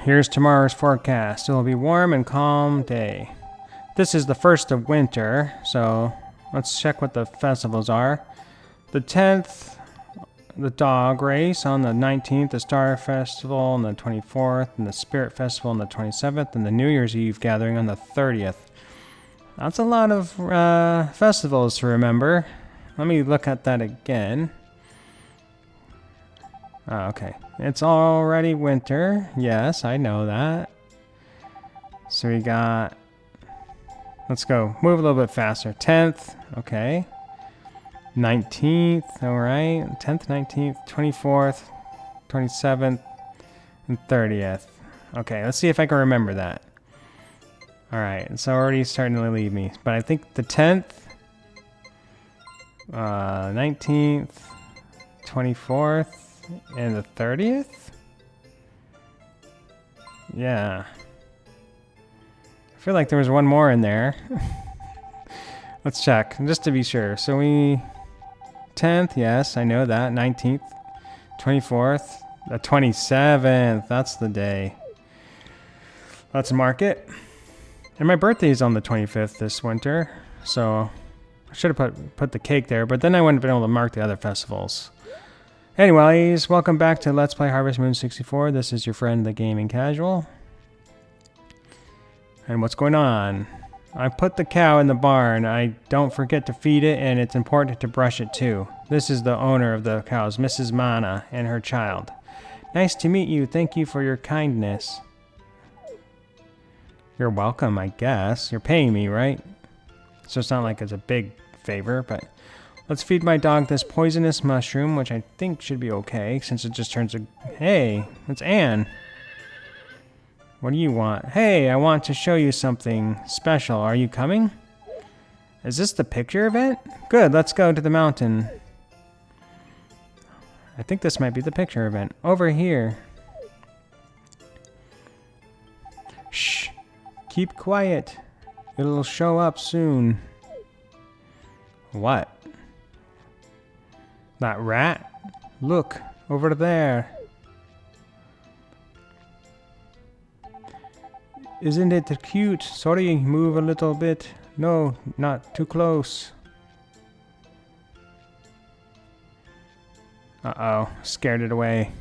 Here's tomorrow's forecast. It will be warm and calm day. This is the first of winter, so let's check what the festivals are. The 10th, the Dog Race. On the 19th, the Star Festival on the 24th, and the Spirit Festival on the 27th, and the New Year's Eve Gathering on the 30th. That's a lot of festivals to remember. Let me look at that again. Oh, okay. It's already winter. Yes, I know that. So we got... Let's go. Move a little bit faster. 10th. Okay. 19th. Alright. 10th, 19th, 24th, 27th, and 30th. Okay, let's see if I can remember that. Alright, it's already starting to leave me. But I think the 10th, 19th, 24th, and the 30th? Yeah. I feel like there was one more in there. Let's check, just to be sure. So we... 10th, yes, I know that. 19th, 24th, the 27th. That's the day. Let's mark it. And my birthday is on the 25th this winter. So I should have put the cake there, but then I wouldn't have been able to mark the other festivals. Anyways, welcome back to Let's Play Harvest Moon 64. This is your friend, the Gaming Casual. And what's going on? I put the cow in the barn. I don't forget to feed it, and it's important to brush it too. This is the owner of the cows, Mrs. Mana, and her child. Nice to meet you. Thank you for your kindness. You're welcome, I guess. You're paying me, right? So it's not like it's a big favor, but... Let's feed my dog this poisonous mushroom, which I think should be okay, since it just turns a... Hey, it's Anne. What do you want? Hey, I want to show you something special. Are you coming? Is this the picture event? Good, let's go to the mountain. I think this might be the picture event. Over here. Shh. Keep quiet. It'll show up soon. What? That rat? Look, over there. Isn't it cute? Sorry, move a little bit. No, not too close. Uh-oh, scared it away.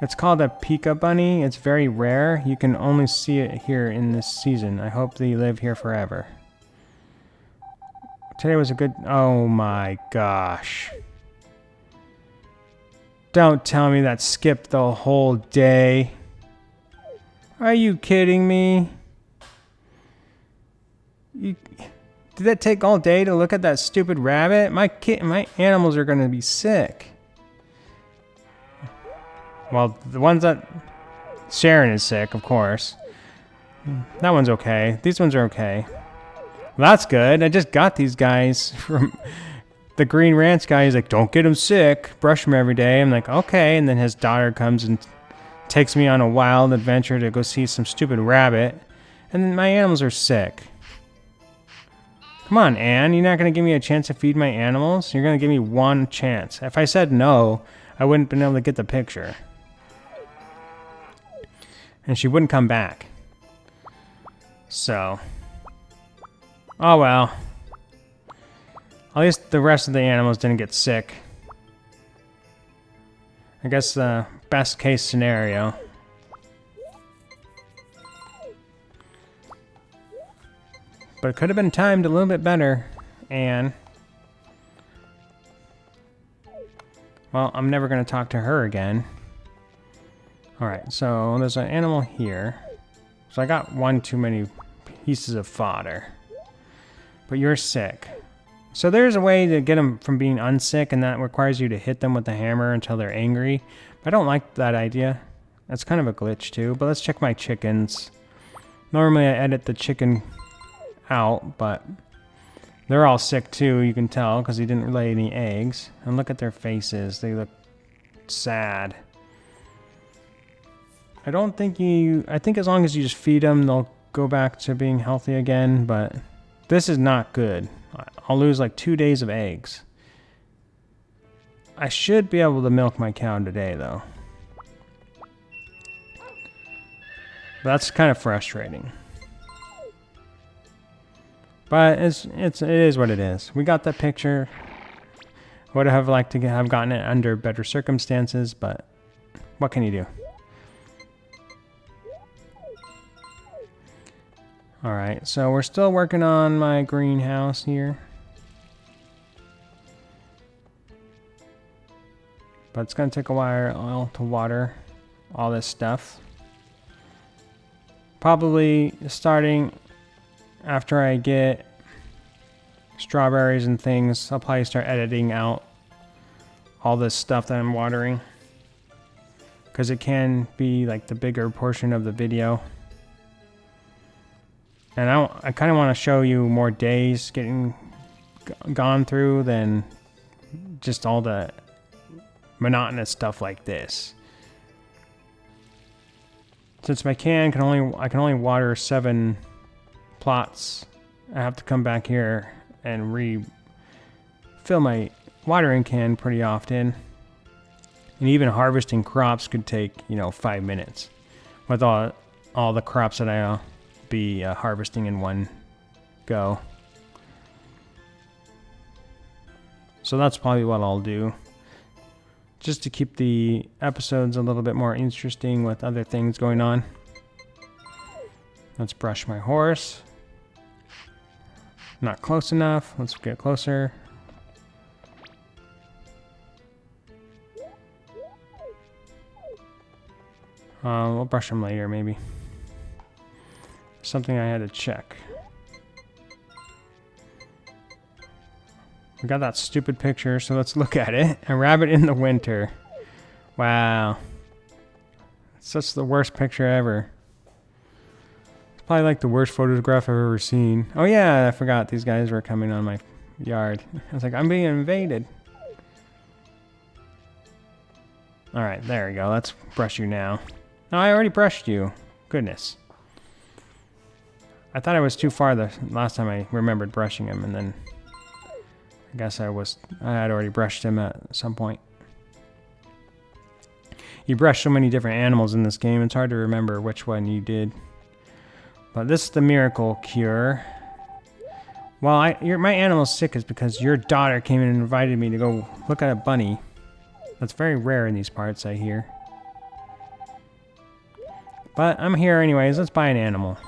It's called a Pika Bunny. It's very rare. You can only see it here in this season. I hope they live here forever. Today was a good... Oh my gosh. Don't tell me that skipped the whole day. Are you kidding me? Did that take all day to look at that stupid rabbit? My animals are going to be sick. Well, the ones that... Sharon is sick, of course. That one's okay. These ones are okay. Well, that's good. I just got these guys from the Green Ranch guy. He's like, don't get him sick. Brush him every day. I'm like, okay. And then his daughter comes and takes me on a wild adventure to go see some stupid rabbit. And then my animals are sick. Come on, Anne. You're not going to give me a chance to feed my animals? You're going to give me one chance. If I said no, I wouldn't have been able to get the picture. And she wouldn't come back. So... Oh well. At least the rest of the animals didn't get sick. I guess the best case scenario. But it could have been timed a little bit better, and... Well, I'm never going to talk to her again. Alright, so there's an animal here. So I got one too many pieces of fodder. But you're sick. So there's a way to get them from being unsick, and that requires you to hit them with the hammer until they're angry. But I don't like that idea. That's kind of a glitch too. But let's check my chickens. Normally I edit the chicken out, but they're all sick too, you can tell, because he didn't lay any eggs. And look at their faces. They look sad. I think as long as you just feed them, they'll go back to being healthy again, but... This is not good. I'll lose like 2 days of eggs. I should be able to milk my cow today, though. That's kind of frustrating. But it is what it is. We got that picture. Would have liked to have gotten it under better circumstances, but what can you do? Alright, so we're still working on my greenhouse here. But it's going to take a while to water all this stuff. Probably starting after I get strawberries and things, I'll probably start editing out all this stuff that I'm watering, because it can be like the bigger portion of the video. And I kind of want to show you more days getting gone through than just all the monotonous stuff like this. Since my can I can only water 7 plots, I have to come back here and refill my watering can pretty often. And even harvesting crops could take, 5 minutes with all the crops that I'll be harvesting in one go. So that's probably what I'll do, just to keep the episodes a little bit more interesting with other things going on. Let's brush my horse. Not close enough. Let's get closer. We'll brush him later, maybe. Something I had to check. We got that stupid picture, so let's look at it. A rabbit in the winter. Wow. It's such the worst picture ever. It's probably like the worst photograph I've ever seen. Oh yeah, I forgot these guys were coming on my yard. I was like, I'm being invaded. Alright, there we go. Let's brush you now. No, I already brushed you. Goodness. I thought I was too far the last time I remembered brushing him, and then I guess I had already brushed him at some point. You brush so many different animals in this game, it's hard to remember which one you did. But this is the miracle cure. Well, my animal's sick is because your daughter came in and invited me to go look at a bunny. That's very rare in these parts, I hear. But I'm here anyways, let's buy an animal.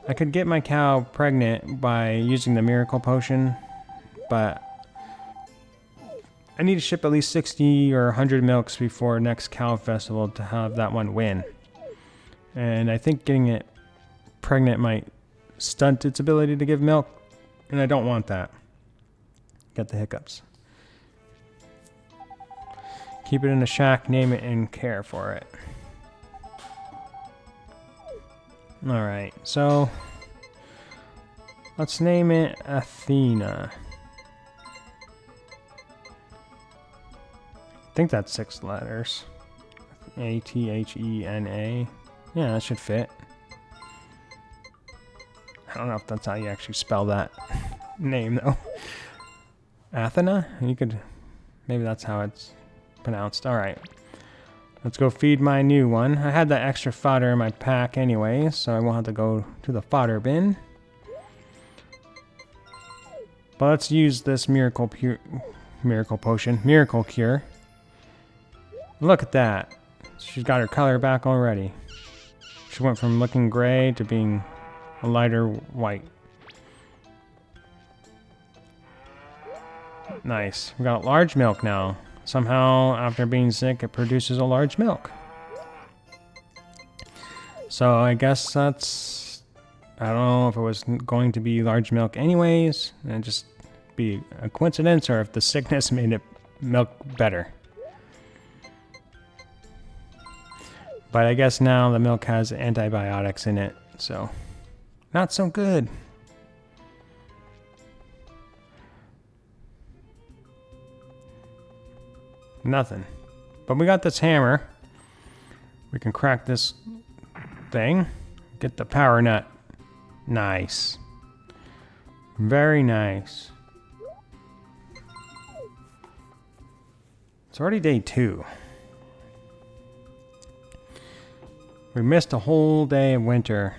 I could get my cow pregnant by using the miracle potion, but I need to ship at least 60 or 100 milks before next cow festival to have that one win. And I think getting it pregnant might stunt its ability to give milk, and I don't want that. Get the hiccups. Keep it in a shack, name it, and care for it. Alright, so let's name it Athena. I think that's 6 letters. Athena. Yeah, that should fit. I don't know if that's how you actually spell that name, though. Athena? Maybe that's how it's pronounced. Alright. Let's go feed my new one. I had that extra fodder in my pack anyway, so I won't have to go to the fodder bin. But let's use this miracle cure. Look at that. She's got her color back already. She went from looking gray to being a lighter white. Nice. We got large milk now. Somehow, after being sick, it produces a large milk. So I guess that's... I don't know if it was going to be large milk anyways, and just be a coincidence, or if the sickness made it milk better. But I guess now the milk has antibiotics in it, so not so good. Nothing. But we got this hammer. We can crack this thing. Get the power nut. Nice. Very nice. It's already day 2. We missed a whole day of winter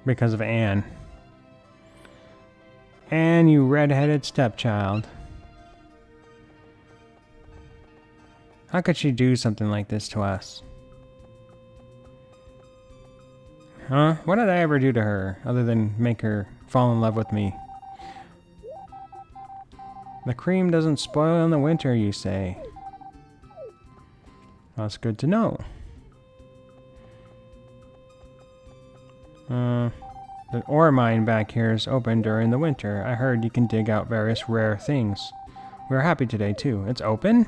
because of Anne. Anne, you red-headed stepchild. How could she do something like this to us? Huh? What did I ever do to her other than make her fall in love with me? The cream doesn't spoil in the winter, you say. Well, that's good to know. The ore mine back here is open during the winter. I heard you can dig out various rare things. We're happy today, too. It's open?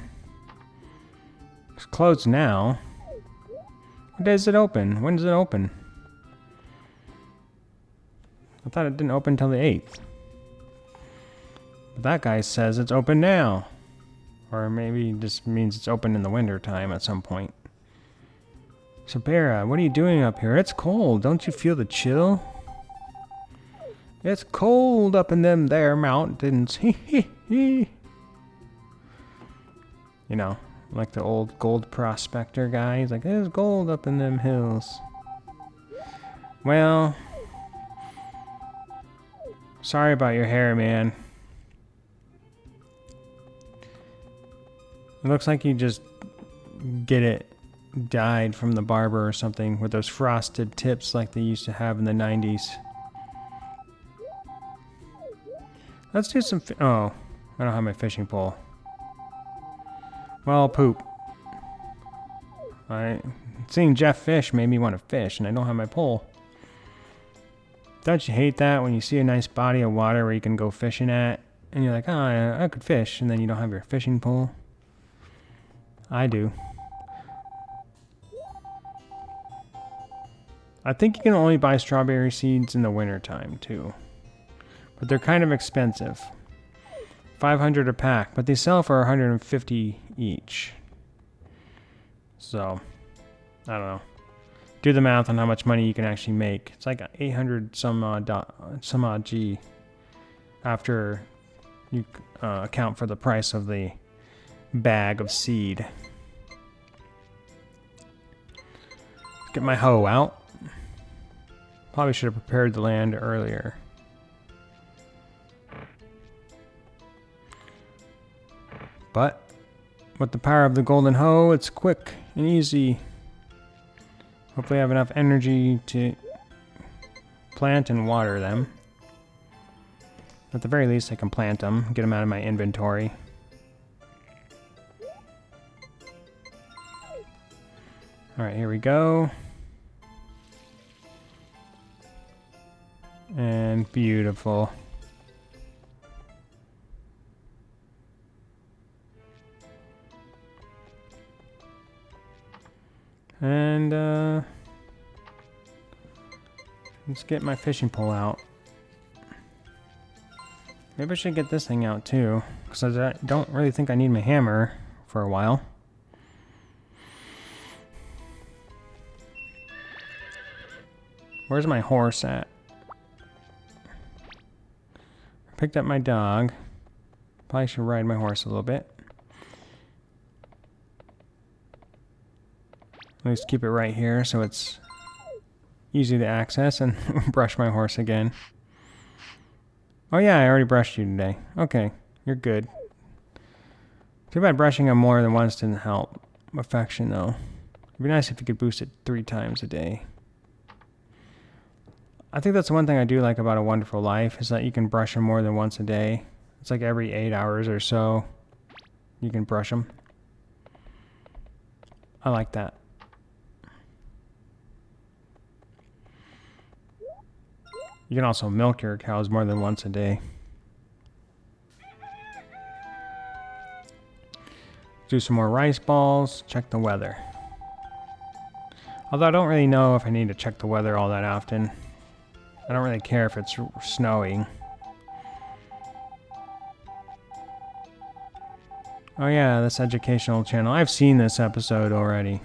It's closed now. What day is it open? When does it open? I thought it didn't open until the 8th. But that guy says it's open now. Or maybe this means it's open in the winter time at some point. Sabera, what are you doing up here? It's cold. Don't you feel the chill? It's cold up in them there mountains. You know, like the old gold prospector guy. He's like, there's gold up in them hills. Well, sorry about your hair, man. It looks like you just get it dyed from the barber or something with those frosted tips like they used to have in the 90s. Let's do some oh, I don't have my fishing pole. Well, poop. Seeing Jeff fish made me want to fish, and I don't have my pole. Don't you hate that when you see a nice body of water where you can go fishing at, and you're like, oh, I could fish, and then you don't have your fishing pole? I do. I think you can only buy strawberry seeds in the wintertime, too. But they're kind of expensive. 500 a pack, but they sell for 150 each. So, I don't know. Do the math on how much money you can actually make. It's like 800 some odd G after you account for the price of the bag of seed. Get my hoe out. Probably should have prepared the land earlier. But with the power of the golden hoe, it's quick and easy. Hopefully I have enough energy to plant and water them. At the very least I can plant them, get them out of my inventory. Alright, here we go. And beautiful. And let's get my fishing pole out. Maybe I should get this thing out too, because I don't really think I need my hammer for a while. Where's my horse at? I picked up my dog. Probably should ride my horse a little bit. At least keep it right here so it's easy to access, and brush my horse again. Oh yeah, I already brushed you today. Okay, you're good. Too bad brushing him more than once didn't help. Affection though. It'd be nice if you could boost it 3 times a day. I think that's one thing I do like about A Wonderful Life, is that you can brush them more than once a day. It's like every 8 hours or so you can brush them. I like that. You can also milk your cows more than once a day. Do some more rice balls, check the weather. Although I don't really know if I need to check the weather all that often. I don't really care if it's snowing. Oh yeah, this educational channel. I've seen this episode already.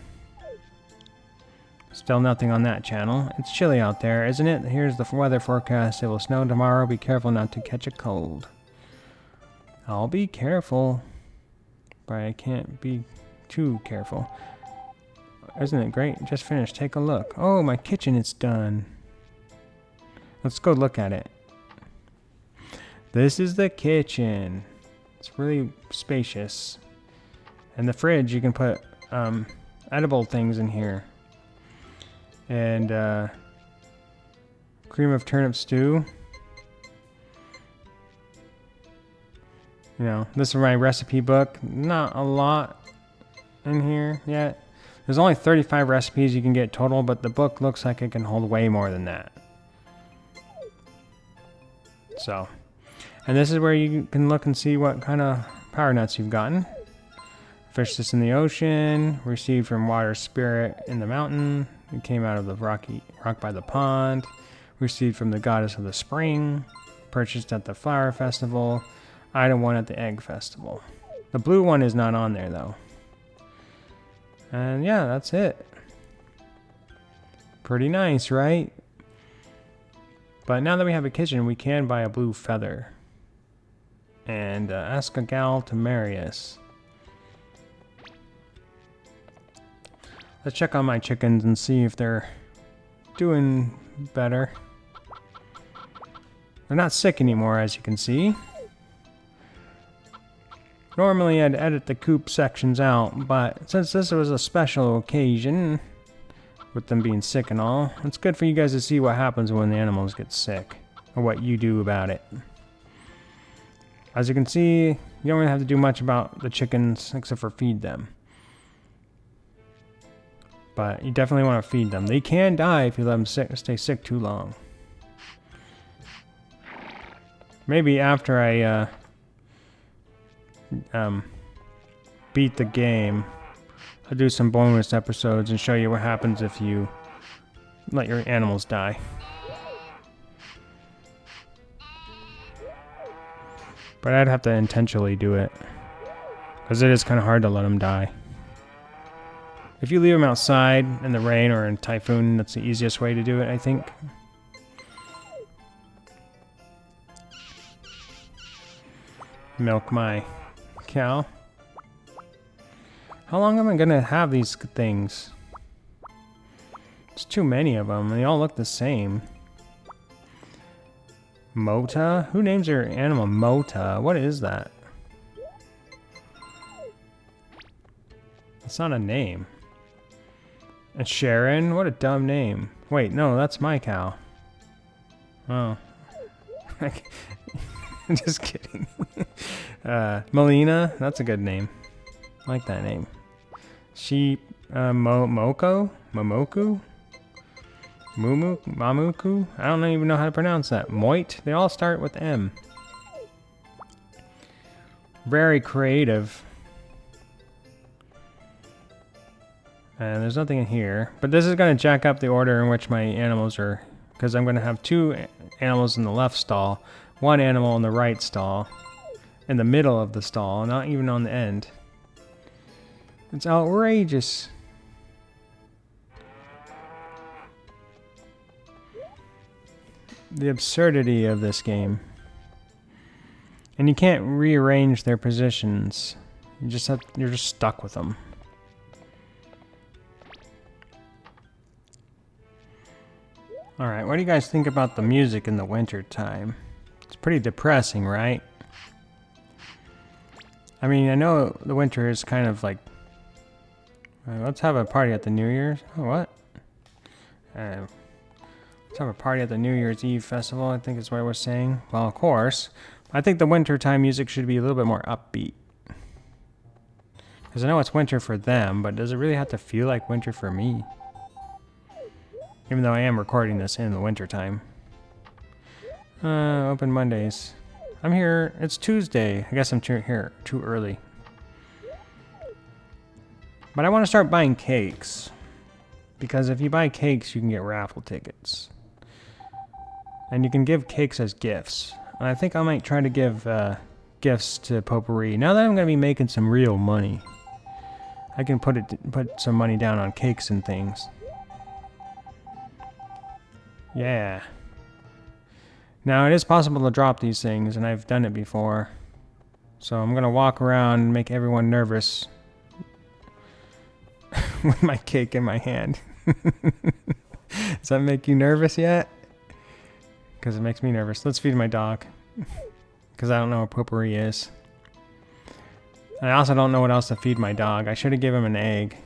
Still nothing on that channel. It's chilly out there, isn't it? Here's the weather forecast. It will snow tomorrow. Be careful not to catch a cold. I'll be careful. But I can't be too careful. Isn't it great? Just finished. Take a look. Oh, my kitchen is done. Let's go look at it. This is the kitchen. It's really spacious. And the fridge, you can put edible things in here. And cream of turnip stew. You know, this is my recipe book. Not a lot in here yet. There's only 35 recipes you can get total, but the book looks like it can hold way more than that. So, and this is where you can look and see what kind of power nuts you've gotten. Fish this in the ocean, received from water spirit in the mountain. It came out of the rock by the pond. Received from the goddess of the spring. Purchased at the flower festival. Item 1 at the egg festival. The blue one is not on there though. And yeah, that's it. Pretty nice, right? But now that we have a kitchen, we can buy a blue feather. And ask a gal to marry us. Let's check on my chickens and see if they're doing better. They're not sick anymore, as you can see. Normally I'd edit the coop sections out, but since this was a special occasion, with them being sick and all, it's good for you guys to see what happens when the animals get sick, or what you do about it. As you can see, you don't really have to do much about the chickens except for feed them. But you definitely want to feed them. They can die if you let them stay sick too long. Maybe after I beat the game, I'll do some bonus episodes and show you what happens if you let your animals die. But I'd have to intentionally do it, because it is kind of hard to let them die. If you leave them outside in the rain or in typhoon, that's the easiest way to do it, I think. Milk my cow. How long am I gonna have these things? There's too many of them. They all look the same. Mota? Who names their animal Mota? What is that? It's not a name. And Sharon? What a dumb name. Wait, no, that's my cow. Oh. Just kidding. Melina? That's a good name. I like that name. Sheep, Momoko? Momoku? Mumu? Mamuku? I don't even know how to pronounce that. Moit? They all start with M. Very creative. And there's nothing in here. But this is going to jack up the order in which my animals are. Because I'm going to have 2 animals in the left stall. 1 animal in the right stall. In the middle of the stall. Not even on the end. It's outrageous. The absurdity of this game. And you can't rearrange their positions. You're just stuck with them. Alright, what do you guys think about the music in the winter time? It's pretty depressing, right? I mean, I know the winter is kind of like... let's have a party at the New Year's. Oh, what? Let's have a party at the New Year's Eve festival, I think is what we're saying. Well, of course. I think the wintertime music should be a little bit more upbeat. Because I know it's winter for them, but does it really have to feel like winter for me? Even though I am recording this in the wintertime. Open Mondays. I'm here. It's Tuesday. I guess I'm here too early. But I want to start buying cakes. Because if you buy cakes, you can get raffle tickets. And you can give cakes as gifts. And I think I might try to give gifts to Potpourri. Now that I'm going to be making some real money, I can put some money down on cakes and things. Yeah. Now, it is possible to drop these things, and I've done it before. So I'm going to walk around and make everyone nervous with my cake in my hand. Does that make you nervous yet? Because it makes me nervous. Let's feed my dog. Because I don't know what potpourri is. I also don't know what else to feed my dog. I should have given him an egg.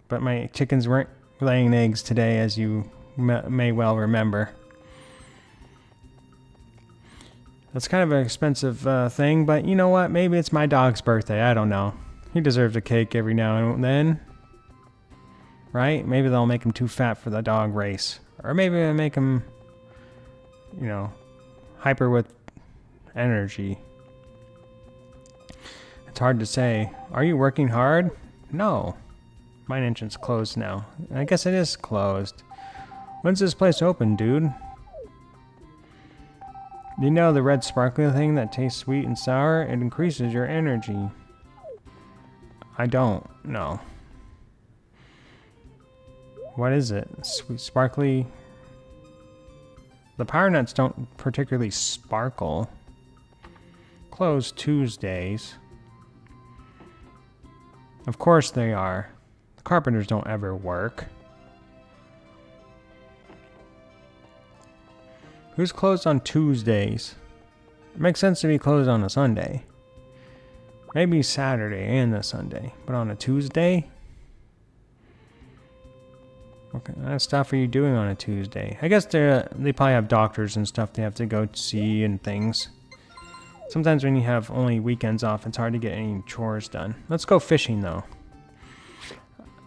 But my chickens weren't laying eggs today, as you may well remember. That's kind of an expensive thing, but you know what? Maybe it's my dog's birthday. I don't know. He deserves a cake every now and then. Right? Maybe they'll make him too fat for the dog race. Or maybe they'll make him, you know, hyper with energy. It's hard to say. Are you working hard? No. Mine entrance closed now. I guess it is closed. When's this place open, dude? Do you know the red sparkly thing that tastes sweet and sour? It increases your energy. I don't know. What is it? Sweet sparkly? The power nuts don't particularly sparkle. Closed Tuesdays. Of course they are. The carpenters don't ever work. Who's closed on Tuesdays? It makes sense to be closed on a Sunday. Maybe Saturday and a Sunday. But on a Tuesday? What kind of stuff are you doing on a Tuesday? I guess they probably have doctors and stuff they have to go see and things. Sometimes when you have only weekends off, it's hard to get any chores done. Let's go fishing, though.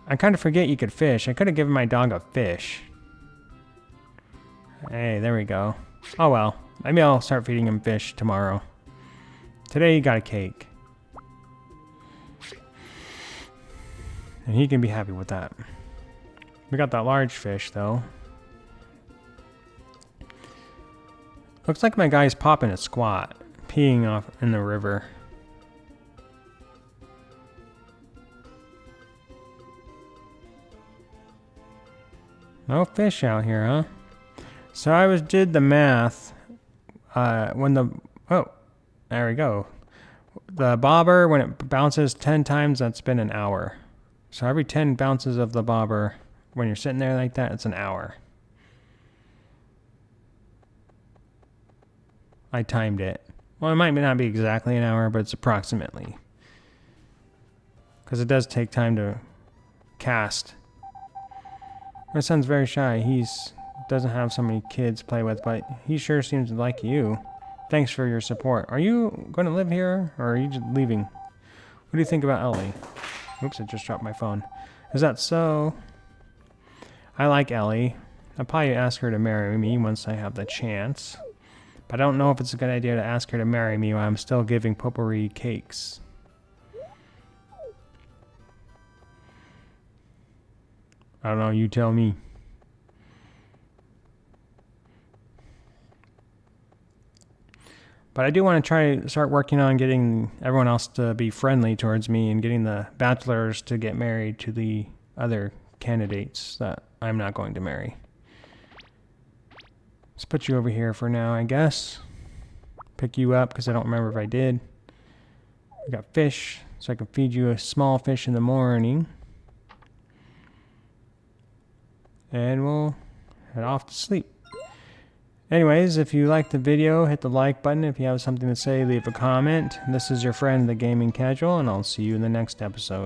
I kind of forget you could fish. I could have given my dog a fish. Hey, there we go. Oh well. Maybe I'll start feeding him fish tomorrow. Today he got a cake. And he can be happy with that. We got that large fish, though. Looks like my guy's popping a squat. Peeing off in the river. No fish out here, huh? So I did the math. There we go. The bobber, when it bounces 10 times, that's been an hour. So every 10 bounces of the bobber, when you're sitting there like that, it's an hour. I timed it. Well, it might not be exactly an hour, but it's approximately. Because it does take time to cast. My son's very shy. He doesn't have so many kids to play with, but he sure seems to like you. Thanks for your support. Are you going to live here, or are you just leaving? What do you think about Ellie? Oops, I just dropped my phone. Is that so? I like Ellie. I'll probably ask her to marry me once I have the chance. But I don't know if it's a good idea to ask her to marry me while I'm still giving potpourri cakes. I don't know, you tell me. But I do want to try to start working on getting everyone else to be friendly towards me and getting the bachelors to get married to the other candidates that I'm not going to marry. Let's put you over here for now, I guess. Pick you up because I don't remember if I did. We got fish, so I can feed you a small fish in the morning. And we'll head off to sleep. Anyways, if you liked the video, hit the like button. If you have something to say, leave a comment. This is your friend, The Gaming Casual, and I'll see you in the next episode.